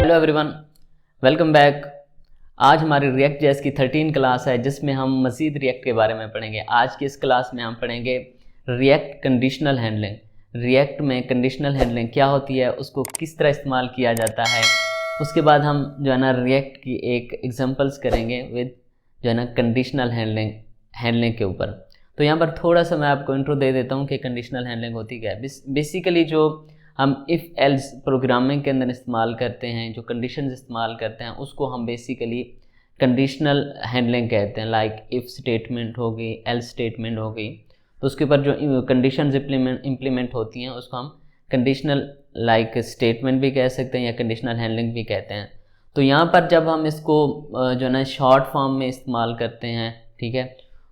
Hello everyone, welcome back. आज हमारी react JS की 13 क्लास है जिसमें हम मज़ीद रिएक्ट के बारे में पढ़ेंगे। आज की इस क्लास में हम पढ़ेंगे रिएक्ट कंडीशनल हैंडलिंग। रिएक्ट में कंडीशनल हैंडलिंग क्या होती है, उसको किस तरह इस्तेमाल किया जाता है। उसके बाद हम जो है ना रिएक्ट की एक एग्जांपल्स करेंगे विद जो है ना कंडीशनल हैंडलिंग के ऊपर। तो यहाँ पर थोड़ा सा मैं आपको इंट्रो दे देता हूँ कि कंडीशनल हैंडलिंग होती क्या है। बेसिकली जो हम इफ़ एल्स प्रोग्रामिंग के अंदर इस्तेमाल करते हैं, जो कंडीशंस इस्तेमाल करते हैं, उसको हम बेसिकली कंडीशनल हैंडलिंग कहते हैं। लाइक इफ़ स्टेटमेंट हो गई, एल्स स्टेटमेंट हो गई, तो उसके ऊपर जो कंडीशंस इम्प्लीमेंट होती हैं उसको हम कंडीशनल लाइक स्टेटमेंट भी कह सकते हैं या कंडीशनल हैंडलिंग भी कहते हैं। तो यहाँ पर जब हम इसको जो है ना शॉर्ट फॉर्म में इस्तेमाल करते हैं, ठीक है,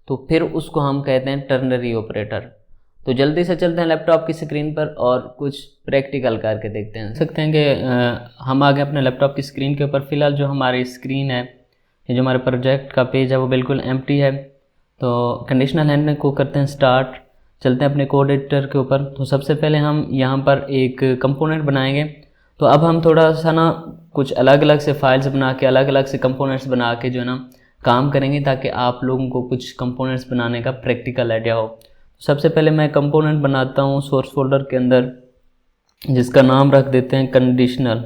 तो फिर उसको हम कहते हैं टर्नरी ऑपरेटर। तो जल्दी से चलते हैं लैपटॉप की स्क्रीन पर और कुछ प्रैक्टिकल करके देखते हैं। सकते हैं कि हम आ गए अपने लैपटॉप की स्क्रीन के ऊपर। फ़िलहाल जो हमारी स्क्रीन है, ये जो हमारे प्रोजेक्ट का पेज है वो बिल्कुल एम्प्टी है। तो कंडीशनल हैंडलिंग को करते हैं स्टार्ट। चलते हैं अपने कोड एडिटर के ऊपर। तो सबसे पहले हम यहाँ पर एक कंपोनेंट बनाएंगे। तो अब हम थोड़ा सा ना कुछ अलग अलग से फाइल्स बना के, अलग अलग से कंपोनेंट्स बना के जो है ना काम करेंगे, ताकि आप लोगों को कुछ कंपोनेंट्स बनाने का प्रैक्टिकल आइडिया हो। सबसे पहले मैं कंपोनेंट बनाता हूँ सोर्स फोल्डर के अंदर, जिसका नाम रख देते हैं कंडीशनल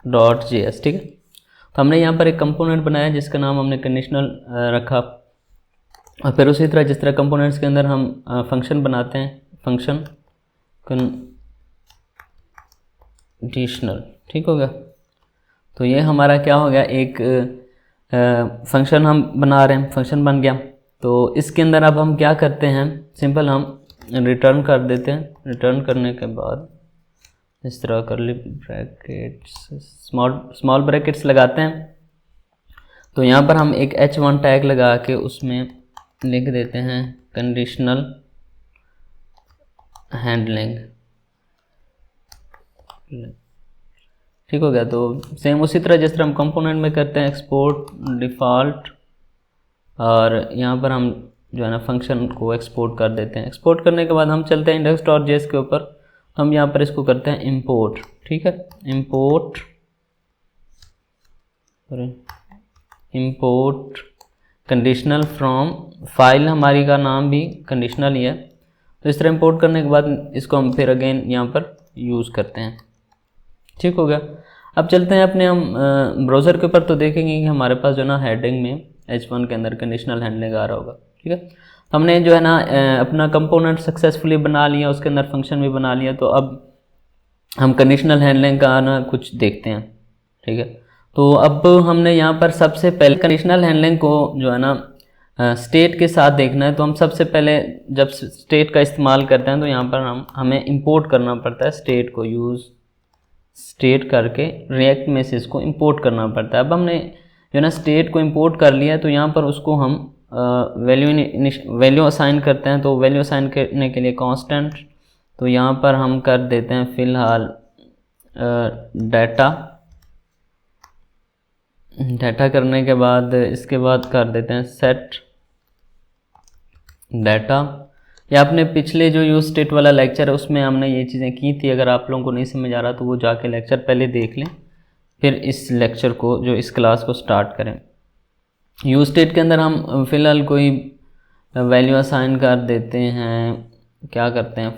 डॉट जेएस। ठीक है, तो हमने यहाँ पर एक कंपोनेंट बनाया जिसका नाम हमने कंडीशनल रखा। और फिर उसी तरह जिस तरह कंपोनेंट्स के अंदर हम फंक्शन बनाते हैं, फंक्शन कंडीशनल। ठीक हो गया। तो ये हमारा क्या हो गया, एक फंक्शन हम बना रहे हैं, फंक्शन बन गया। तो इसके अंदर अब हम क्या करते हैं, सिंपल हम रिटर्न कर देते हैं। रिटर्न करने के बाद इस तरह कर्ली ब्रैकेट्स, स्मॉल ब्रैकेट्स लगाते हैं। तो यहाँ पर हम एक h1 टैग लगा के उसमें लिख देते हैं कंडीशनल हैंडलिंग। ठीक हो गया। तो सेम उसी तरह जिस तरह हम कंपोनेंट में करते हैं, एक्सपोर्ट डिफ़ॉल्ट, और यहाँ पर हम जो है ना फंक्शन को एक्सपोर्ट कर देते हैं। एक्सपोर्ट करने के बाद हम चलते हैं इंडेक्स डॉट जेएस के ऊपर। तो हम यहाँ पर इसको करते हैं इंपोर्ट। ठीक है, इंपोर्ट कंडीशनल फ्रॉम, फाइल हमारी का नाम भी कंडीशनल ही है। तो इस तरह इंपोर्ट करने के बाद इसको हम फिर अगेन यहाँ पर यूज़ करते हैं। ठीक हो गया। अब चलते हैं अपने हम ब्राउज़र के ऊपर। तो देखेंगे कि हमारे पास जो है ना हेडिंग में h1 के अंदर कंडीशनल हैंडलिंग आ रहा होगा। ठीक है, हमने जो है ना अपना कंपोनेंट सक्सेसफुली बना लिया, उसके अंदर फंक्शन भी बना लिया। तो अब हम कंडीशनल हैंडलिंग का ना कुछ देखते हैं। ठीक है, तो अब हमने यहाँ पर सबसे पहले कंडीशनल हैंडलिंग को जो है ना स्टेट के साथ देखना है। तो हम सबसे पहले जब स्टेट का इस्तेमाल करते हैं तो यहाँ पर हमें इंपोर्ट करना पड़ता है स्टेट को। यूज़ स्टेट करके रिएक्ट में से इसको इंपोर्ट करना पड़ता है। अब हमने जो ना स्टेट को इंपोर्ट कर लिया है, तो यहाँ पर उसको हम वैल्यू असाइन करते हैं। तो वैल्यू असाइन करने के लिए कांस्टेंट, तो यहाँ पर हम कर देते हैं फ़िलहाल डाटा करने के बाद इसके बाद कर देते हैं सेट डाटा। या अपने पिछले जो यूज स्टेट वाला लेक्चर है उसमें हमने ये चीज़ें की थी। अगर आप लोगों को नहीं समझ आ रहा तो वो जाके लेक्चर पहले देख लें, फिर इस लेक्चर को जो इस क्लास को स्टार्ट करें। यूज स्टेट के अंदर हम फिलहाल कोई वैल्यू असाइन कर देते हैं, क्या करते हैं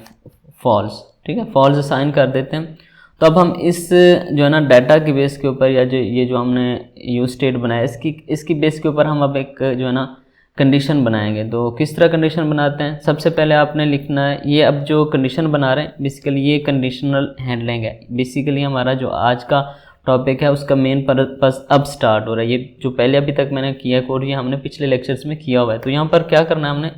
फॉल्स। ठीक है, फॉल्स असाइन कर देते हैं। तो अब हम इस जो है ना डाटा की बेस के ऊपर, या जो ये जो हमने यूज स्टेट बनाया इसकी बेस के ऊपर हम अब एक जो है ना कंडीशन बनाएंगे। तो किस तरह कंडीशन बनाते हैं, सबसे पहले आपने लिखना है, ये अब जो कंडीशन बना रहे हैं बेसिकली ये कंडीशनल हैंडलिंग है। बेसिकली हमारा जो आज का टॉपिक है उसका मेन पर्पस अब स्टार्ट हो रहा है। ये जो पहले अभी तक मैंने किया है कोड, ये हमने पिछले लेक्चर्स में किया हुआ है। तो यहाँ पर क्या करना है, हमने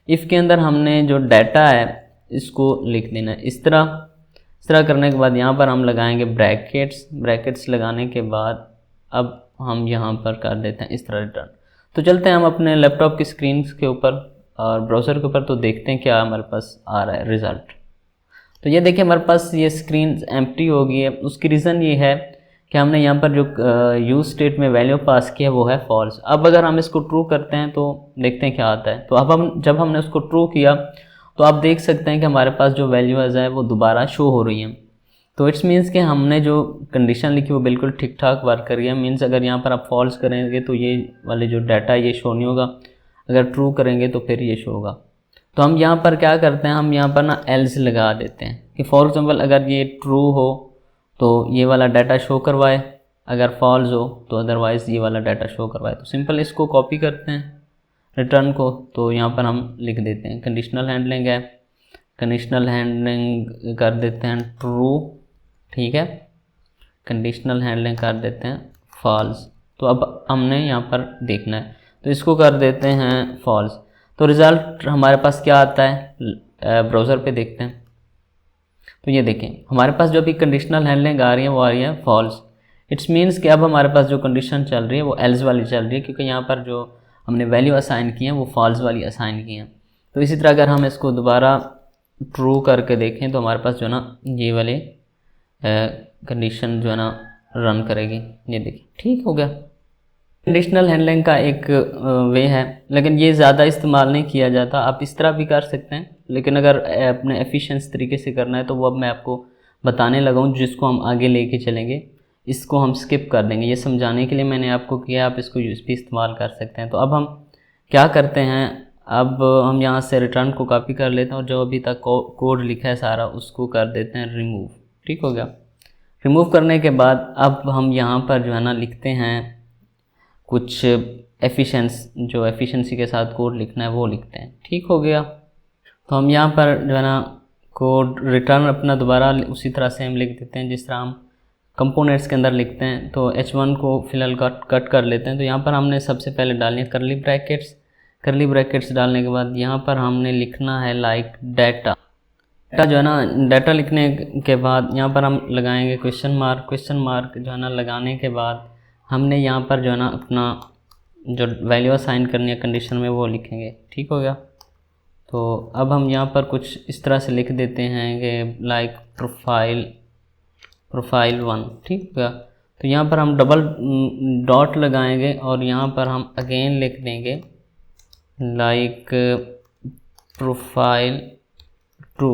इफ़ के अंदर हमने जो डाटा है इसको लिख देना है इस तरह करने के बाद यहाँ पर हम लगाएंगे ब्रैकेट्स लगाने के बाद अब हम यहाँ पर कर देते हैं इस तरह रिटर्न। तो चलते हैं हम अपने लैपटॉप की स्क्रीन के ऊपर और ब्राउज़र के ऊपर, तो देखते हैं क्या हमारे पास आ रहा है रिज़ल्ट। तो ये देखिए हमारे पास ये स्क्रीन एम्प्टी हो गई है। उसकी रीज़न ये है कि हमने यहाँ पर जो यूज स्टेट में वैल्यू पास किया वो है फॉल्स। अब अगर हम इसको ट्रू करते हैं तो देखते हैं क्या आता है। तो अब जब हमने उसको ट्रू किया तो आप देख सकते हैं कि हमारे पास जो वैल्यूज़ है वो दोबारा शो हो रही हैं। तो इट्स मीन्स कि हमने जो कंडीशन लिखी वो बिल्कुल ठीक ठाक वर्क कर रही है। मीन्स अगर यहाँ पर आप फॉल्स करेंगे तो ये वाले जो डाटा है ये शो नहीं होगा, अगर ट्रू करेंगे तो फिर ये शो होगा। तो हम यहाँ पर क्या करते हैं, हम यहाँ पर ना एल्स लगा देते हैं कि फॉर एग्जांपल अगर ये ट्रू हो तो ये वाला डाटा शो करवाए, अगर फॉल्स हो तो अदरवाइज़ ये वाला डाटा शो करवाए। तो सिंपल इसको कॉपी करते हैं रिटर्न को, तो यहाँ पर हम लिख देते हैं कंडीशनल हैंडलिंग है, कंडीशनल हैंडलिंग कर देते हैं ट्रू, ठीक है, कंडीशनल हैंडलिंग कर देते हैं फॉल्स। तो अब हमने यहाँ पर देखना है, तो इसको कर देते हैं फॉल्स। तो रिज़ल्ट हमारे पास क्या आता है, ब्राउज़र पे देखते हैं। तो ये देखें हमारे पास जो अभी कंडीशनल हैंडलिंग आ रही है वो आ रही है फॉल्स। इट्स मीन्स कि अब हमारे पास जो कंडीशन चल रही है वो एल्स वाली चल रही है, क्योंकि यहाँ पर जो हमने वैल्यू असाइन की है वो फॉल्स वाली असाइन की हैं। तो इसी तरह अगर हम इसको दोबारा ट्रू करके देखें तो हमारे पास जो है ना ये वाले कंडीशन जो है ना रन करेगी। ये देखिए ठीक हो गया। कंडीशनल हैंडलिंग का एक वे है, लेकिन ये ज़्यादा इस्तेमाल नहीं किया जाता। आप इस तरह भी कर सकते हैं, लेकिन अगर अपने एफिशिएंट तरीके से करना है तो वो अब मैं आपको बताने लगा हूँ, जिसको हम आगे लेके चलेंगे। इसको हम स्किप कर देंगे, ये समझाने के लिए मैंने आपको किया, आप इसको यूज़ भी इस्तेमाल कर सकते हैं। तो अब हम क्या करते हैं, अब हम यहाँ से रिटर्न को कॉपी कर लेते हैं और जो अभी तक कोड लिखा है सारा उसको कर देते हैं रिमूव। ठीक हो गया। रिमूव करने के बाद अब हम यहाँ पर जो है ना लिखते हैं कुछ जो एफिशिएंसी के साथ कोड लिखना है वो लिखते हैं। ठीक हो गया। तो हम यहाँ पर जो है ना कोड रिटर्न अपना दोबारा उसी तरह से हम लिख देते हैं जिस तरह हम कंपोनेंट्स के अंदर लिखते हैं। तो H1 को फिलहाल कट कर लेते हैं। तो यहाँ पर हमने सबसे पहले डालनी है करली ब्रैकेट्स डालने के बाद यहाँ पर हमने लिखना है लाइक डाटा जो है ना, डाटा लिखने के बाद यहाँ पर हम लगाएंगे क्वेश्चन मार्क जो है ना लगाने के बाद हमने यहाँ पर जो है ना अपना जो वैल्यू असाइन करनी है कंडीशन में वो लिखेंगे। ठीक हो गया। तो अब हम यहाँ पर कुछ इस तरह से लिख देते हैं कि लाइक प्रोफाइल 1। ठीक हो गया। तो यहाँ पर हम डबल डॉट लगाएंगे और यहाँ पर हम अगेन लिख देंगे लाइक प्रोफाइल 2।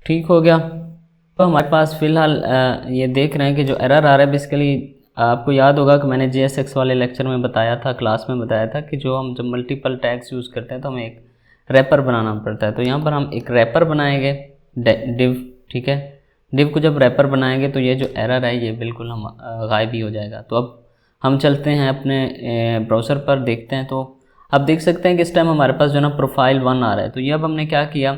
ठीक हो गया। तो हमारे पास फ़िलहाल ये देख रहे हैं कि जो एरर आ रहा है, बेसिकली आपको याद होगा कि मैंने JSX वाले लेक्चर में बताया था, क्लास में बताया था कि जो हम जब मल्टीपल टैग्स यूज़ करते हैं तो हमें एक रैपर बनाना पड़ता है। तो यहाँ पर हम एक रैपर बनाएंगे डिव। ठीक है, डिव को जब रैपर बनाएंगे तो ये जो एरर है ये बिल्कुल हम गायब ही हो जाएगा। तो अब हम चलते हैं अपने ब्राउज़र पर, देखते हैं। तो आप देख सकते हैं कि इस टाइम हमारे पास जो है ना प्रोफाइल 1 आ रहा है। तो ये अब हमने क्या किया,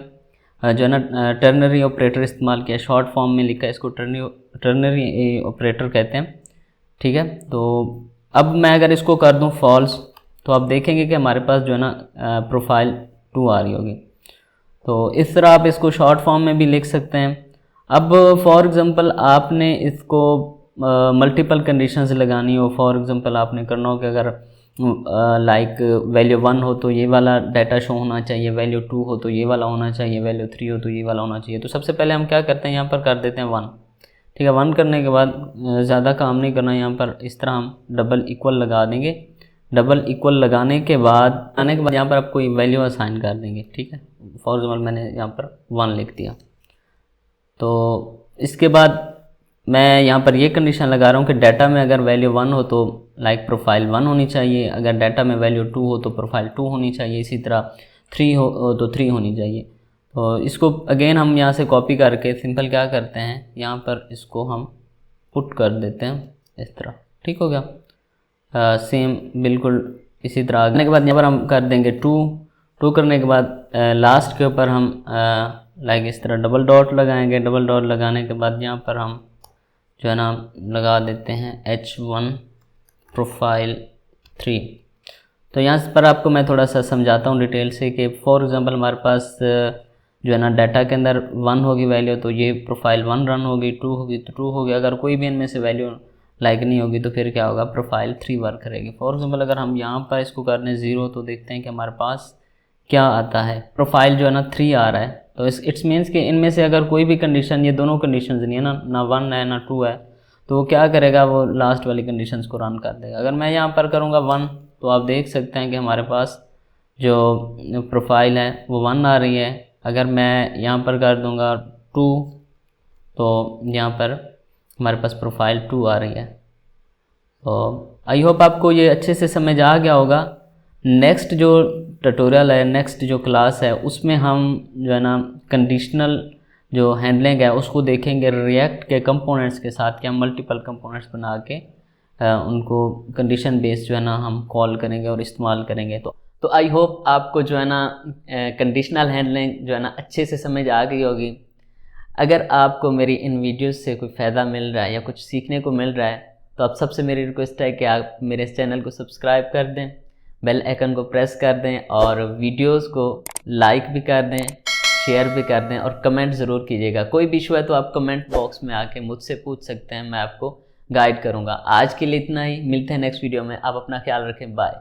जो है ना टर्नरी ऑपरेटर इस्तेमाल किया, शॉर्ट फॉर्म में लिखा है, इसको टर्नरी ऑपरेटर कहते हैं। ठीक है। तो अब मैं अगर इसको कर दूं फॉल्स तो आप देखेंगे कि हमारे पास जो है ना प्रोफाइल 2 आ रही होगी। तो इस तरह आप इसको शॉर्ट फॉर्म में भी लिख सकते हैं। अब फॉर एग्ज़ाम्पल आपने इसको मल्टीपल कंडीशंस लगानी हो, फॉर एग्ज़ाम्पल आपने करना हो कि अगर लाइक वैल्यू 1 हो तो ये वाला डाटा शो होना चाहिए, वैल्यू 2 हो तो ये वाला होना चाहिए, वैल्यू 3 हो तो ये वाला होना चाहिए। तो सबसे पहले हम क्या करते हैं, यहाँ पर कर देते हैं 1। ठीक है, 1 करने के बाद ज़्यादा काम नहीं करना, यहाँ पर इस तरह हम डबल इक्वल लगा देंगे। डबल इक्वल लगाने के बाद यहाँ पर आप कोई वैल्यू असाइन कर देंगे। ठीक है, फॉर एग्जाम्पल मैंने यहाँ पर 1 लिख दिया। तो इसके बाद मैं यहाँ पर ये कंडीशन लगा रहा हूँ कि डाटा में अगर वैल्यू 1 हो तो लाइक प्रोफाइल 1 होनी चाहिए, अगर डाटा में वैल्यू 2 हो तो प्रोफाइल 2 होनी चाहिए, इसी तरह 3 हो तो 3 होनी चाहिए। तो इसको अगेन हम यहाँ से कॉपी करके सिंपल क्या करते हैं, यहाँ पर इसको हम पुट कर देते हैं इस तरह। ठीक हो गया। सेम बिल्कुल इसी तरह आने के बाद यहाँ पर हम कर देंगे 2 करने के बाद लास्ट के ऊपर हम लाइक इस तरह डबल डॉट लगाएंगे। डबल डॉट लगाने के बाद यहाँ पर हम जो है ना लगा देते हैं H1 प्रोफाइल 3। तो यहाँ पर आपको मैं थोड़ा सा समझाता हूँ डिटेल से कि फॉर एग्ज़ाम्पल हमारे पास जो है ना डाटा के अंदर 1 होगी वैल्यू तो ये प्रोफाइल 1 रन होगी, 2 होगी तो 2 होगी। अगर कोई भी इनमें से वैल्यू लाइक नहीं होगी तो फिर क्या होगा, प्रोफाइल 3 वर्क करेगी। फॉर एग्ज़ाम्पल अगर हम यहाँ पर इसको करने 0 तो देखते हैं कि हमारे पास क्या आता है, प्रोफाइल जो है ना 3 आ रहा है। तो इट्स मीन्स कि इनमें से अगर कोई भी कंडीशन, ये दोनों कंडीशंस नहीं है ना 1 है ना 2 है, तो वो क्या करेगा, वो लास्ट वाली कंडीशंस को रन कर देगा। अगर मैं यहाँ पर करूँगा 1 तो आप देख सकते हैं कि हमारे पास जो प्रोफाइल है वो 1 आ रही है। अगर मैं यहाँ पर कर दूँगा 2 तो यहाँ पर हमारे पास प्रोफाइल 2 आ रही है। तो आई होप आपको ये अच्छे से समझ आ गया होगा। नेक्स्ट जो ट्यूटोरियल है, नेक्स्ट जो क्लास है, उसमें हम जो है ना कंडीशनल जो हैंडलिंग है उसको देखेंगे रिएक्ट के कंपोनेंट्स के साथ कि हम मल्टीपल कंपोनेंट्स बना के उनको कंडीशन बेस्ड जो है ना हम कॉल करेंगे और इस्तेमाल करेंगे। तो आई होप आपको जो है ना कंडीशनल हैंडलिंग जो है ना अच्छे से समझ आ गई होगी। अगर आपको मेरी इन वीडियोस से कोई फ़ायदा मिल रहा है या कुछ सीखने को मिल रहा है तो आप सबसे मेरी रिक्वेस्ट है कि आप मेरे इस चैनल को सब्सक्राइब कर दें, बेल आइकन को प्रेस कर दें और वीडियोस को लाइक भी कर दें, शेयर भी कर दें और कमेंट ज़रूर कीजिएगा। कोई भी इशू है तो आप कमेंट बॉक्स में आके मुझसे पूछ सकते हैं, मैं आपको गाइड करूँगा। आज के लिए इतना ही, मिलते हैं नेक्स्ट वीडियो में। आप अपना ख्याल रखें, बाय।